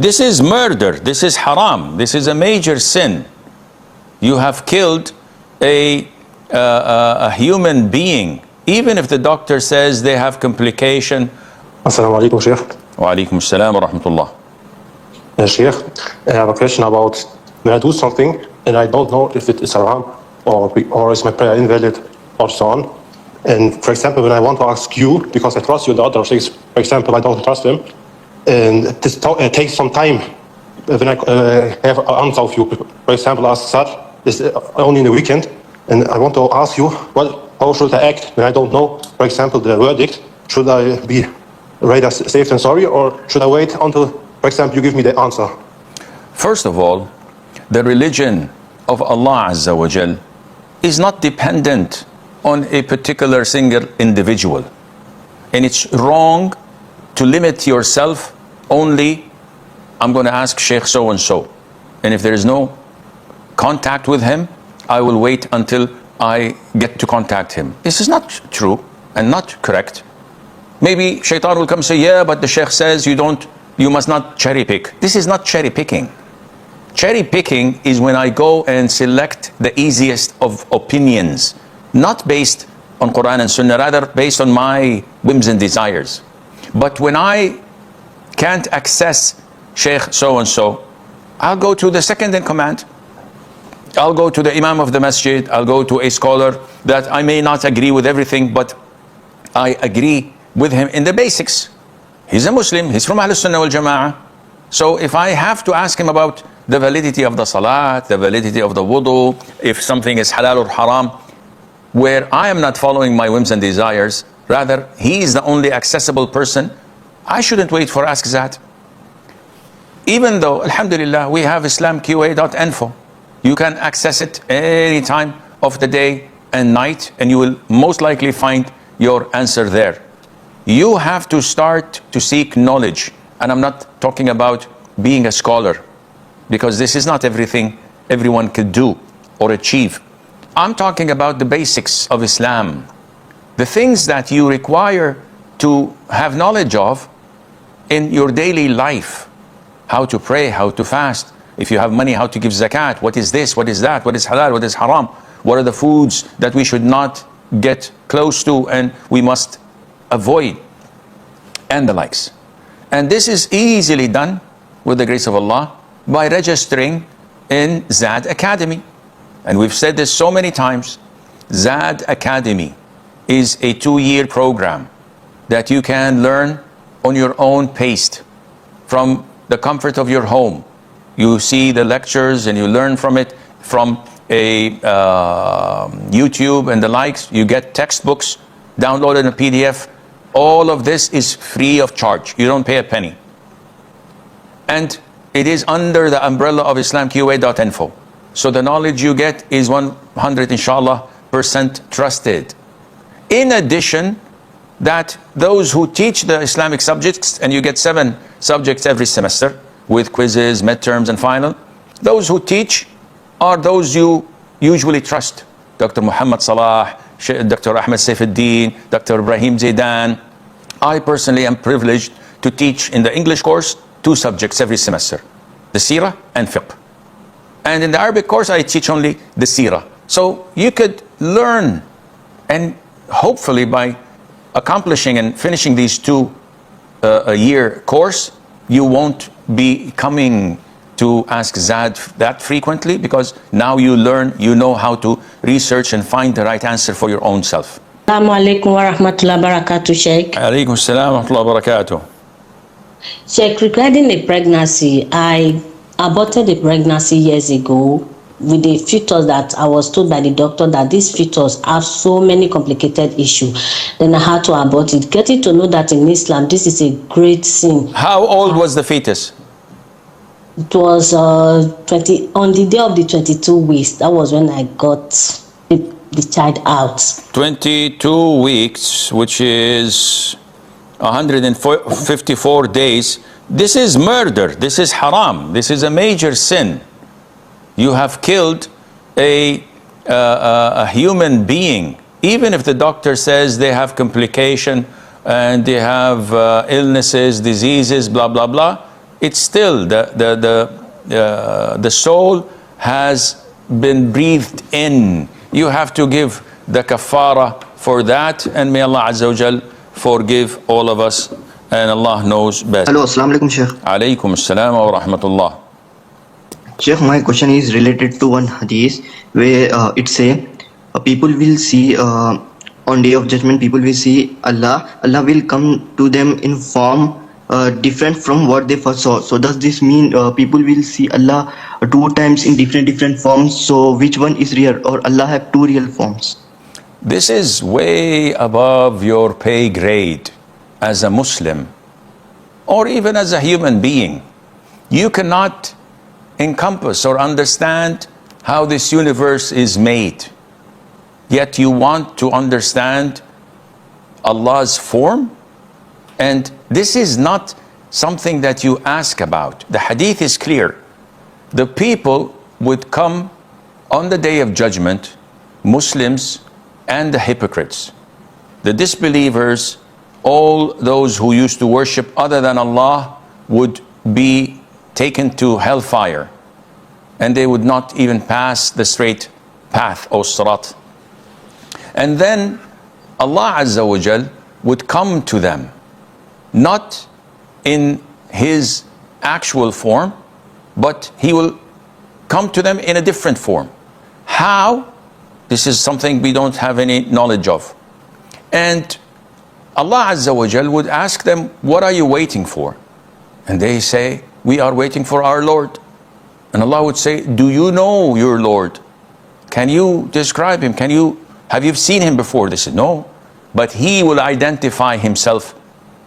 This is murder. This is haram. This is a major sin. You have killed a human being, even if the doctor says they have complication. Assalamu alaikum, Sheikh. Wa alaikum assalam wa rahmatullah. Sheikh, I have a question about when I do something and I don't know if it is haram or is my prayer invalid or so on. And for example, when I want to ask you, because I trust you, the other things, for example, I don't trust them, and it takes some time when I have an answer of you. For example, ask Sad is only in the weekend, and I want to ask you, how should I act when I don't know, for example, the verdict? Should I be rather safe than sorry, or should I wait until, for example, you give me the answer? First of all, the religion of Allah Azza wa Jal is not dependent on a particular single individual. And it's wrong to limit yourself only, I'm going to ask Sheikh so and so. And if there is no contact with him, I will wait until I get to contact him. This is not true and not correct. Maybe Shaitan will come and say, yeah, but the Sheikh says you must not cherry pick. This is not cherry picking. Cherry picking is when I go and select the easiest of opinions, not based on Qur'an and Sunnah, rather based on my whims and desires. But when I can't access Sheikh so-and-so, I'll go to the second in command. I'll go to the Imam of the Masjid. I'll go to a scholar that I may not agree with everything, but I agree with him in the basics. He's a Muslim. He's from Ahl Sunnah wal Jama'ah. So if I have to ask him about the validity of the salat, the validity of the wudu, if something is halal or haram, where I am not following my whims and desires, rather he is the only accessible person, I shouldn't wait for Ask Zad. Even though, alhamdulillah, we have islamqa.info. You can access it any time of the day and night, and you will most likely find your answer there. You have to start to seek knowledge. And I'm not talking about being a scholar, because this is not everything everyone could do or achieve. I'm talking about the basics of Islam, the things that you require to have knowledge of in your daily life. How to pray, how to fast. If you have money, how to give zakat. What is this? What is that? What is halal? What is haram? What are the foods that we should not get close to and we must avoid? And the likes. And this is easily done with the grace of Allah by registering in Zad Academy. And we've said this so many times. Zad Academy is a 2-year program that you can learn on your own pace from the comfort of your home. You see the lectures and you learn from it from a YouTube and the likes. You get textbooks downloaded in a PDF. All of this is free of charge. You don't pay a penny. And it is under the umbrella of islamqa.info. So the knowledge you get is 100 inshallah % trusted. In addition, that those who teach the Islamic subjects, and you get 7 subjects every semester with quizzes, midterms and final, those who teach are those you usually trust. Dr. Muhammad Salah, Dr. Ahmed Saifuddin, Dr. Ibrahim Zaidan. I personally am privileged to teach in the English course 2 subjects every semester, the Seerah and Fiqh. And in the Arabic course, I teach only the Seerah. So you could learn, and hopefully by accomplishing and finishing these 2 a year course, you won't be coming to Ask Zad that frequently, because now you learn, you know how to research and find the right answer for your own self. Assalamu alaikum wa rahmatullahi wa barakatuh, Sheikh. Alaikum assalam wa rahmatullahi wa barakatuh. Sheikh, regarding a pregnancy, I aborted a pregnancy years ago with a fetus that I was told by the doctor that this fetus have so many complicated issues. Then I had to abort it. Getting to know that in Islam, this is a great sin. How old was the fetus? It was 20 on the day of the 22 weeks. That was when I got the child out. 22 weeks, which is 154 days. This is murder. This is haram. This is a major sin. You have killed a human being. Even if the doctor says they have complication and they have illnesses, diseases, blah, blah, blah, it's still the soul has been breathed in. You have to give the kafara for that, and may Allah Azza wa Jal forgive all of us, and Allah knows best. Hello, Assalamu alaikum, Sheikh. Alaykum assalam wa rahmatullah. Sheikh, my question is related to one hadith where it say people will see on day of judgment, people will see Allah. Allah will come to them in form different from what they first saw. So does this mean people will see Allah 2 times in different forms? So which one is real, or Allah have 2 real forms? This is way above your pay grade as a Muslim, or even as a human being. You cannot encompass or understand how this universe is made, yet you want to understand Allah's form. And this is not something that you ask about. The hadith is clear. The people would come on the day of judgment, Muslims and the hypocrites, the disbelievers, all those who used to worship other than Allah would be taken to hellfire, and they would not even pass the straight path, or sirat. And then Allah Azza wa Jal would come to them, not in His actual form, but He will come to them in a different form. How? This is something we don't have any knowledge of. And Allah Azza wa Jal would ask them, what are you waiting for? And they say, we are waiting for our Lord. And Allah would say, do you know your Lord? Can you describe Him? Have you seen Him before? They said, no. But He will identify Himself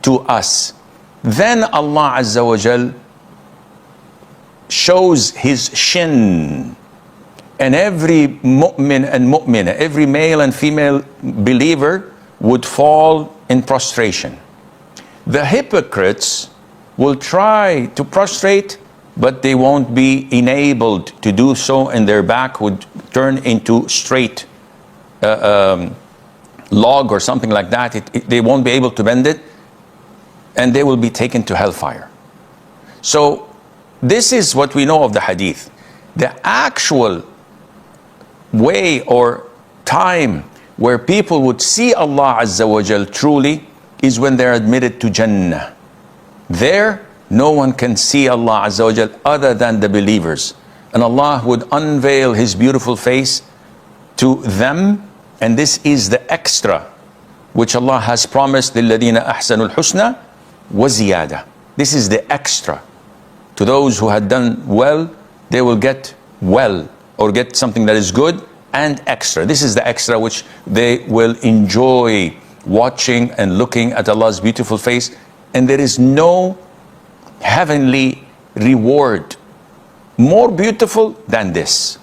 to us. Then Allah Azza wa Jal shows His shin, and every mu'min and mu'mina, every male and female believer would fall in prostration. The hypocrites will try to prostrate, but they won't be enabled to do so, and their back would turn into straight log or something like that. They won't be able to bend it, and they will be taken to hellfire. So this is what we know of the hadith. The actual way or time where people would see Allah Azza wa Jal truly is when they're admitted to Jannah. There, no one can see Allah Azza wa Jal other than the believers. And Allah would unveil His beautiful face to them, and this is the extra which Allah has promised, لِلَّذِينَ أَحْسَنُوا الْحُسْنَى وَزِيَادَةً. This is the extra. To those who had done well, they will get well, or get something that is good and extra. This is the extra which they will enjoy watching and looking at Allah's beautiful face. And there is no heavenly reward more beautiful than this.